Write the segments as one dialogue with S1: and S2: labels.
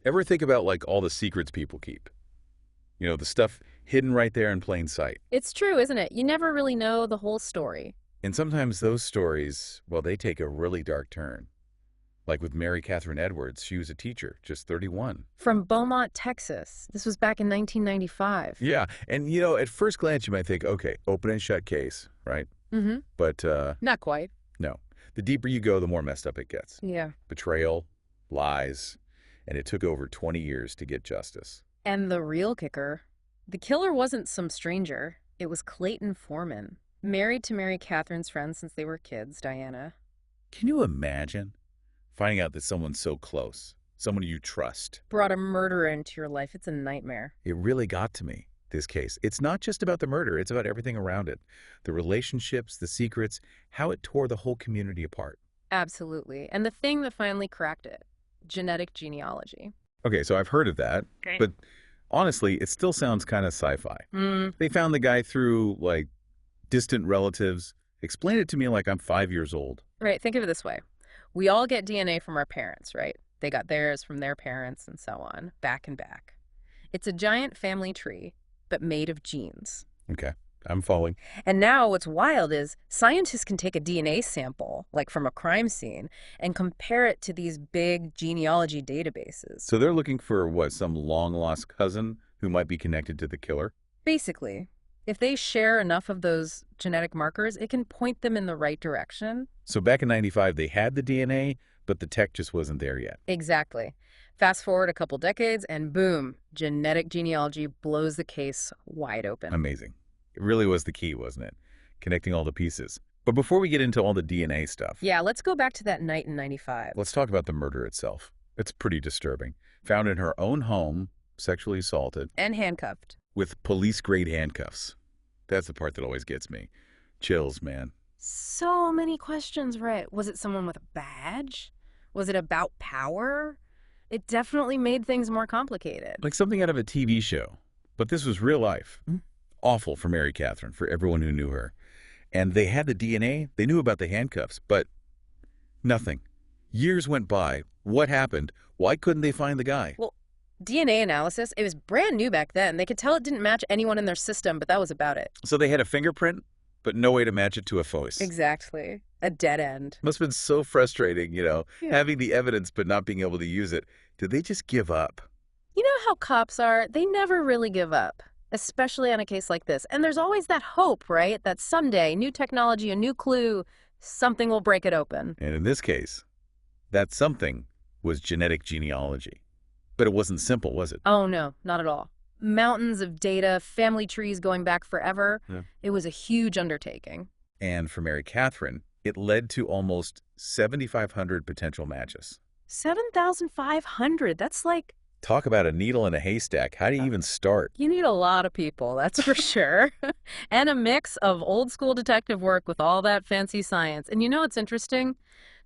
S1: Ever think about, like, all the secrets people keep? You know, the stuff hidden right there in plain sight.
S2: It's true, isn't it? You never really know the whole story.
S1: And sometimes those stories, well, they take a really dark turn. Like with Mary Catherine Edwards, she was a teacher, just 31.
S2: From Beaumont, Texas. This was back in 1995.
S1: Yeah, and at first glance you might think, okay, open and shut case, right?
S2: Mm-hmm.
S1: But
S2: Not quite.
S1: no. The deeper you go, the more messed up it gets.
S2: Yeah.
S1: Betrayal, lies, and it took over 20 years to get justice.
S2: And the real kicker, the killer wasn't some stranger. It was Clayton Foreman, married to Mary Catherine's friend since they were kids, Diana.
S1: Can you imagine finding out that someone's so close, someone you trust?
S2: Brought a murderer into your life. It's a nightmare.
S1: It really got to me, this case. It's not just about the murder, it's about everything around it. The relationships, the secrets, how it tore the whole community apart.
S2: Absolutely. And the thing that finally cracked it, genetic genealogy.
S1: Okay, so I've heard of that,
S2: Okay.
S1: but honestly, it still sounds kind of sci-fi. They found the guy through, like, distant relatives. Explain it to me like I'm 5 years old.
S2: Right, think of it this way. We all get DNA from our parents, right? They got theirs from their parents and so on, back and back. It's a giant family tree, but made of genes.
S1: Okay, I'm following.
S2: And now what's wild is scientists can take a DNA sample, like from a crime scene, and compare it to these big genealogy databases.
S1: So they're looking for, what, some long-lost cousin who might be connected to the killer?
S2: Basically, if they share enough of those genetic markers, it can point them in the right direction.
S1: So back in 95, they had the DNA, but the tech just wasn't there yet.
S2: Exactly. Fast forward a couple decades, and boom, genetic genealogy blows the case wide open.
S1: Amazing. It really was the key, wasn't it? Connecting all the pieces. But before we get into all the DNA stuff,
S2: Yeah, let's go back to that night in 95.
S1: let's talk about the murder itself. It's pretty disturbing. Found in her own home, sexually assaulted,
S2: And handcuffed.
S1: with police-grade handcuffs. That's the part that always gets me. Chills, man.
S2: So many questions, right? Was it someone with a badge? Was it about power? It definitely made things more complicated.
S1: Like something out of a TV show. But this was real life. Awful for Mary Catherine, for everyone who knew her. And they had the DNA. They knew about the handcuffs, but nothing. Years went by. What happened? Why couldn't they find the guy?
S2: Well, DNA analysis, it was brand new back then. They could tell it didn't match anyone in their system, but that was about it.
S1: So they had a fingerprint, but no way to match it to a voice.
S2: Exactly. A dead end.
S1: Must have been so frustrating,
S2: Yeah.
S1: having the evidence but not being able to use it. Did they just give up?
S2: You know how cops are? They never really give up, especially on a case like this. And there's always that hope, right? That someday, new technology, a new clue, something will break it open.
S1: And in this case, that something was genetic genealogy. But it wasn't simple, was it?
S2: Oh, no, not at all. Mountains of data, family trees going back forever.
S1: Yeah.
S2: It was a huge undertaking.
S1: And for Mary Catherine, it led to almost 7,500 potential matches.
S2: 7,500. That's like,
S1: Talk about a needle in a haystack. How do you even start?
S2: you need a lot of people, that's for sure. And a mix of old school detective work with all that fancy science. And you know what's interesting?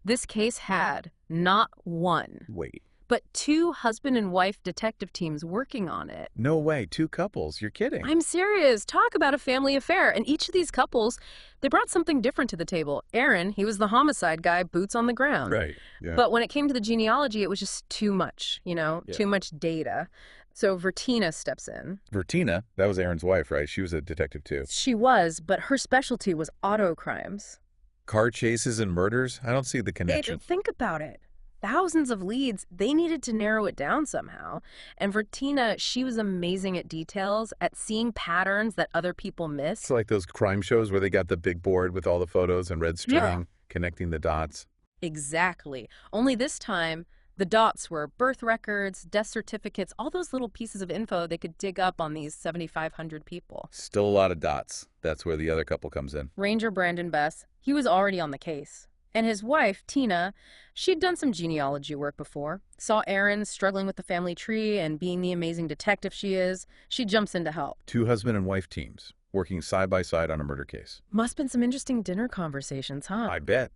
S2: This case had not one,
S1: Wait,
S2: but two husband and wife detective teams working on it.
S1: no way. 2 couples. You're kidding.
S2: I'm serious. Talk about a family affair. And each of these couples, they brought something different to the table. Aaron, he was the homicide guy, boots on the ground.
S1: Right. Yeah.
S2: But when it came to the genealogy, it was just too much,
S1: Yeah.
S2: too much data. So Vertina steps in.
S1: Vertina, that was Aaron's wife, right? She was a detective too.
S2: She was, but her specialty was auto crimes.
S1: Car chases and murders? I don't see the connection.
S2: Think about it. Thousands of leads, they needed to narrow it down somehow. And Vertina, she was amazing at details, at seeing patterns that other people miss.
S1: It's like those crime shows where they got the big board with all the photos and red string
S2: Yeah.
S1: connecting the dots.
S2: Exactly. Only this time, the dots were birth records, death certificates, all those little pieces of info they could dig up on these 7,500 people.
S1: Still a lot of dots. That's where the other couple comes in.
S2: Ranger Brandon Bess, he was already on the case. And his wife, Tina, she'd done some genealogy work before. Saw Aaron struggling with the family tree and being the amazing detective she is. She jumps in to help.
S1: 2 husband and wife teams working side by side on a murder case.
S2: Must been some interesting dinner conversations, huh?
S1: I bet.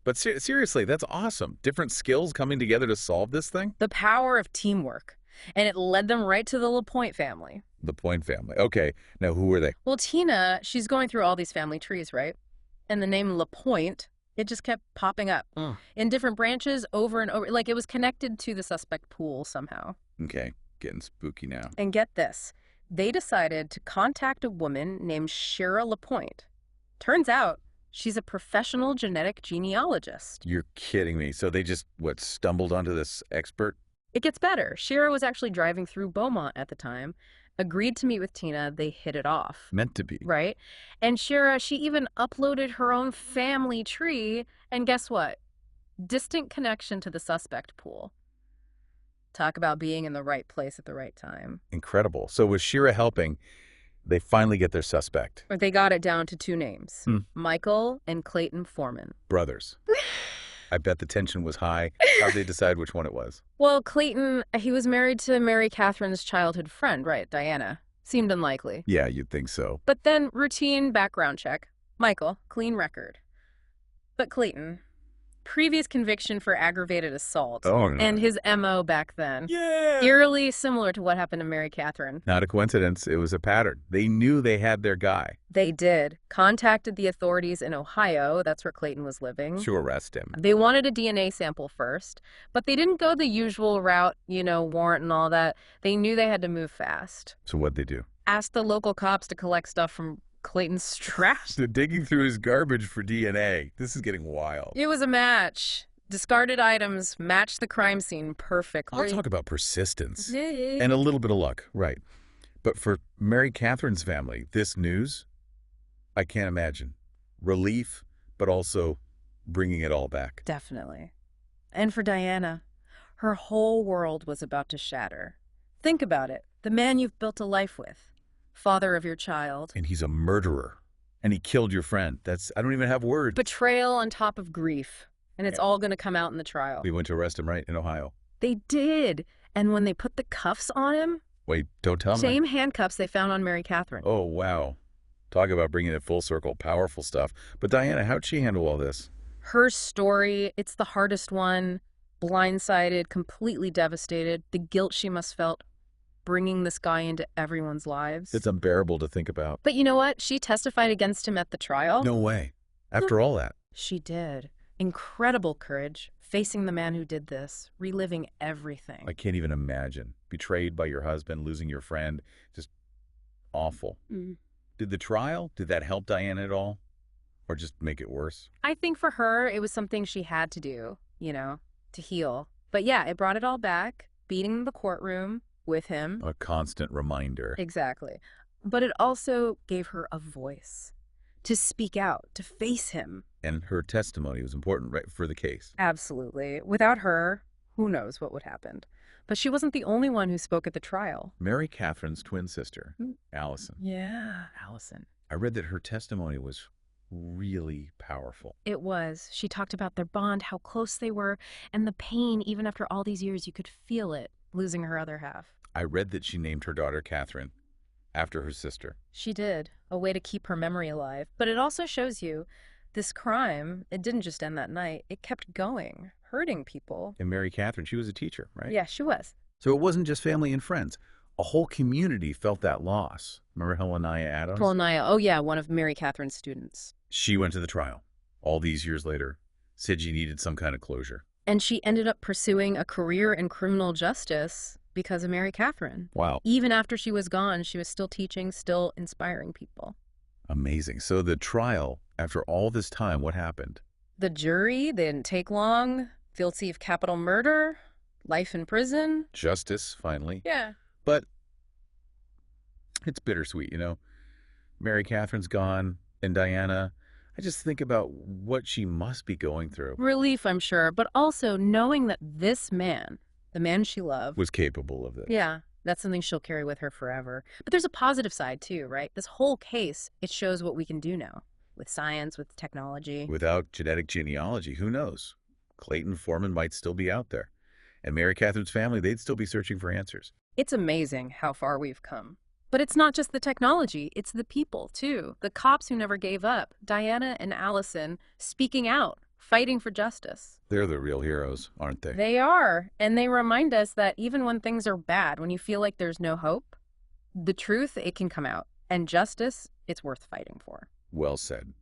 S1: But seriously, that's awesome. Different skills coming together to solve this thing?
S2: The power of teamwork. And it led them right to the LaPointe family.
S1: The Point family. Okay, now who are they?
S2: Well, Tina, she's going through all these family trees, right? And the name LaPointe, It just kept popping up in different branches over and over. Like it was connected to the suspect pool somehow.
S1: Okay, getting spooky now.
S2: And get this, they decided to contact a woman named Shira LaPointe. Turns out she's a professional genetic genealogist.
S1: You're kidding me. So they just, stumbled onto this expert?
S2: It gets better. Shira was actually driving through Beaumont at the time, agreed to meet with Tina. They hit it off.
S1: Meant to be.
S2: Right? And Shira, she even uploaded her own family tree. And guess what? Distant connection to the suspect pool. Talk about being in the right place at the right time.
S1: Incredible. So with Shira helping, they finally get their suspect.
S2: Or they got it down to two names, Michael and Clayton Foreman.
S1: Brothers. I bet the tension was high. How'd they decide which one it was?
S2: Well, Clayton, he was married to Mary Catherine's childhood friend, right, Diana. Seemed unlikely.
S1: Yeah, you'd think so.
S2: But then routine background check. Michael, clean record. But Clayton, previous conviction for aggravated assault.
S1: Oh, no.
S2: And his MO back then.
S1: Yeah!
S2: Eerily similar to what happened to Mary Catherine.
S1: Not a coincidence. It was a pattern. They knew they had their guy.
S2: They did. Contacted the authorities in Ohio. That's where Clayton was living.
S1: To arrest him.
S2: They wanted a DNA sample first, but they didn't go the usual route, warrant and all that. They knew they had to move fast.
S1: So what'd they do?
S2: Asked the local cops to collect stuff from Clayton's trash.
S1: They're digging through his garbage for DNA. This is getting wild.
S2: It was a match. Discarded items matched the crime scene perfectly.
S1: I'll talk about persistence. And a little bit of luck, right. But for Mary Catherine's family, this news, I can't imagine. Relief, but also bringing it all back.
S2: Definitely. And for Diana, her whole world was about to shatter. Think about it. The man you've built a life with. Father of your child.
S1: And he's a murderer. And he killed your friend. I don't even have words.
S2: Betrayal on top of grief. And it's all going to come out in the trial.
S1: We went to arrest him, right, in Ohio?
S2: They did. And when they put the cuffs on him...
S1: Wait, don't tell me.
S2: Same handcuffs they found on Mary Catherine.
S1: Oh, wow. Talk about bringing it full circle. Powerful stuff. But Diana, how'd she handle all this?
S2: Her story, it's the hardest one. Blindsided, completely devastated. The guilt she must felt bringing this guy into everyone's lives.
S1: It's unbearable to think about.
S2: But you know what? She testified against him at the trial.
S1: No way. After all that.
S2: She did. Incredible courage, facing the man who did this, reliving everything.
S1: I can't even imagine. Betrayed by your husband, losing your friend. Just awful. Did the trial, did that help Diana at all? Or just make it worse?
S2: I think for her, it was something she had to do, to heal. But yeah, it brought it all back, beating the courtroom with him.
S1: A constant reminder.
S2: Exactly. But it also gave her a voice to speak out, to face him.
S1: And her testimony was important, right, for the case.
S2: Absolutely. Without her, who knows what would happen. But she wasn't the only one who spoke at the trial.
S1: Mary Catherine's twin sister, Allison.
S2: Yeah, Allison.
S1: I read that her testimony was really powerful.
S2: It was. She talked about their bond, how close they were, and the pain, even after all these years, you could feel it, losing her other half.
S1: I read that she named her daughter Katherine after her sister.
S2: She did. A way to keep her memory alive. But it also shows you this crime, it didn't just end that night. It kept going, hurting people.
S1: And Mary Catherine, she was a teacher, right?
S2: Yeah, she was.
S1: So it wasn't just family and friends. A whole community felt that loss. Remember Helenia Adams?
S2: Helenia, oh yeah, one of Mary Catherine's students.
S1: She went to the trial. All these years later, said she needed some kind of closure.
S2: And she ended up pursuing a career in criminal justice because of Mary Catherine.
S1: Wow.
S2: Even after she was gone, she was still teaching, still inspiring people.
S1: Amazing. So the trial, after all this time, what happened?
S2: The jury, they didn't take long. Guilty of capital murder, life in prison.
S1: Justice, finally.
S2: Yeah.
S1: But it's bittersweet, Mary Catherine's gone, and Diana, I just think about what she must be going through.
S2: Relief, I'm sure, but also knowing that this man, the man she loved,
S1: Was capable of this.
S2: Yeah, that's something she'll carry with her forever. But there's a positive side too, right? This whole case, it shows what we can do now with science, with technology.
S1: Without genetic genealogy, who knows? Clayton Foreman might still be out there. And Mary Catherine's family, they'd still be searching for answers.
S2: It's amazing how far we've come. But it's not just the technology, it's the people too. The cops who never gave up. Diana and Allison speaking out, fighting for justice.
S1: They're the real heroes, aren't they?
S2: They are. And they remind us that even when things are bad, when you feel like there's no hope, the truth, it can come out. And justice, it's worth fighting for.
S1: Well said.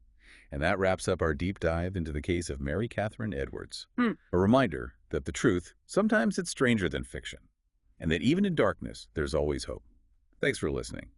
S1: And that wraps up our deep dive into the case of Mary Catherine Edwards.
S2: Hmm.
S1: A reminder that the truth, sometimes it's stranger than fiction, and that even in darkness, there's always hope. Thanks for listening.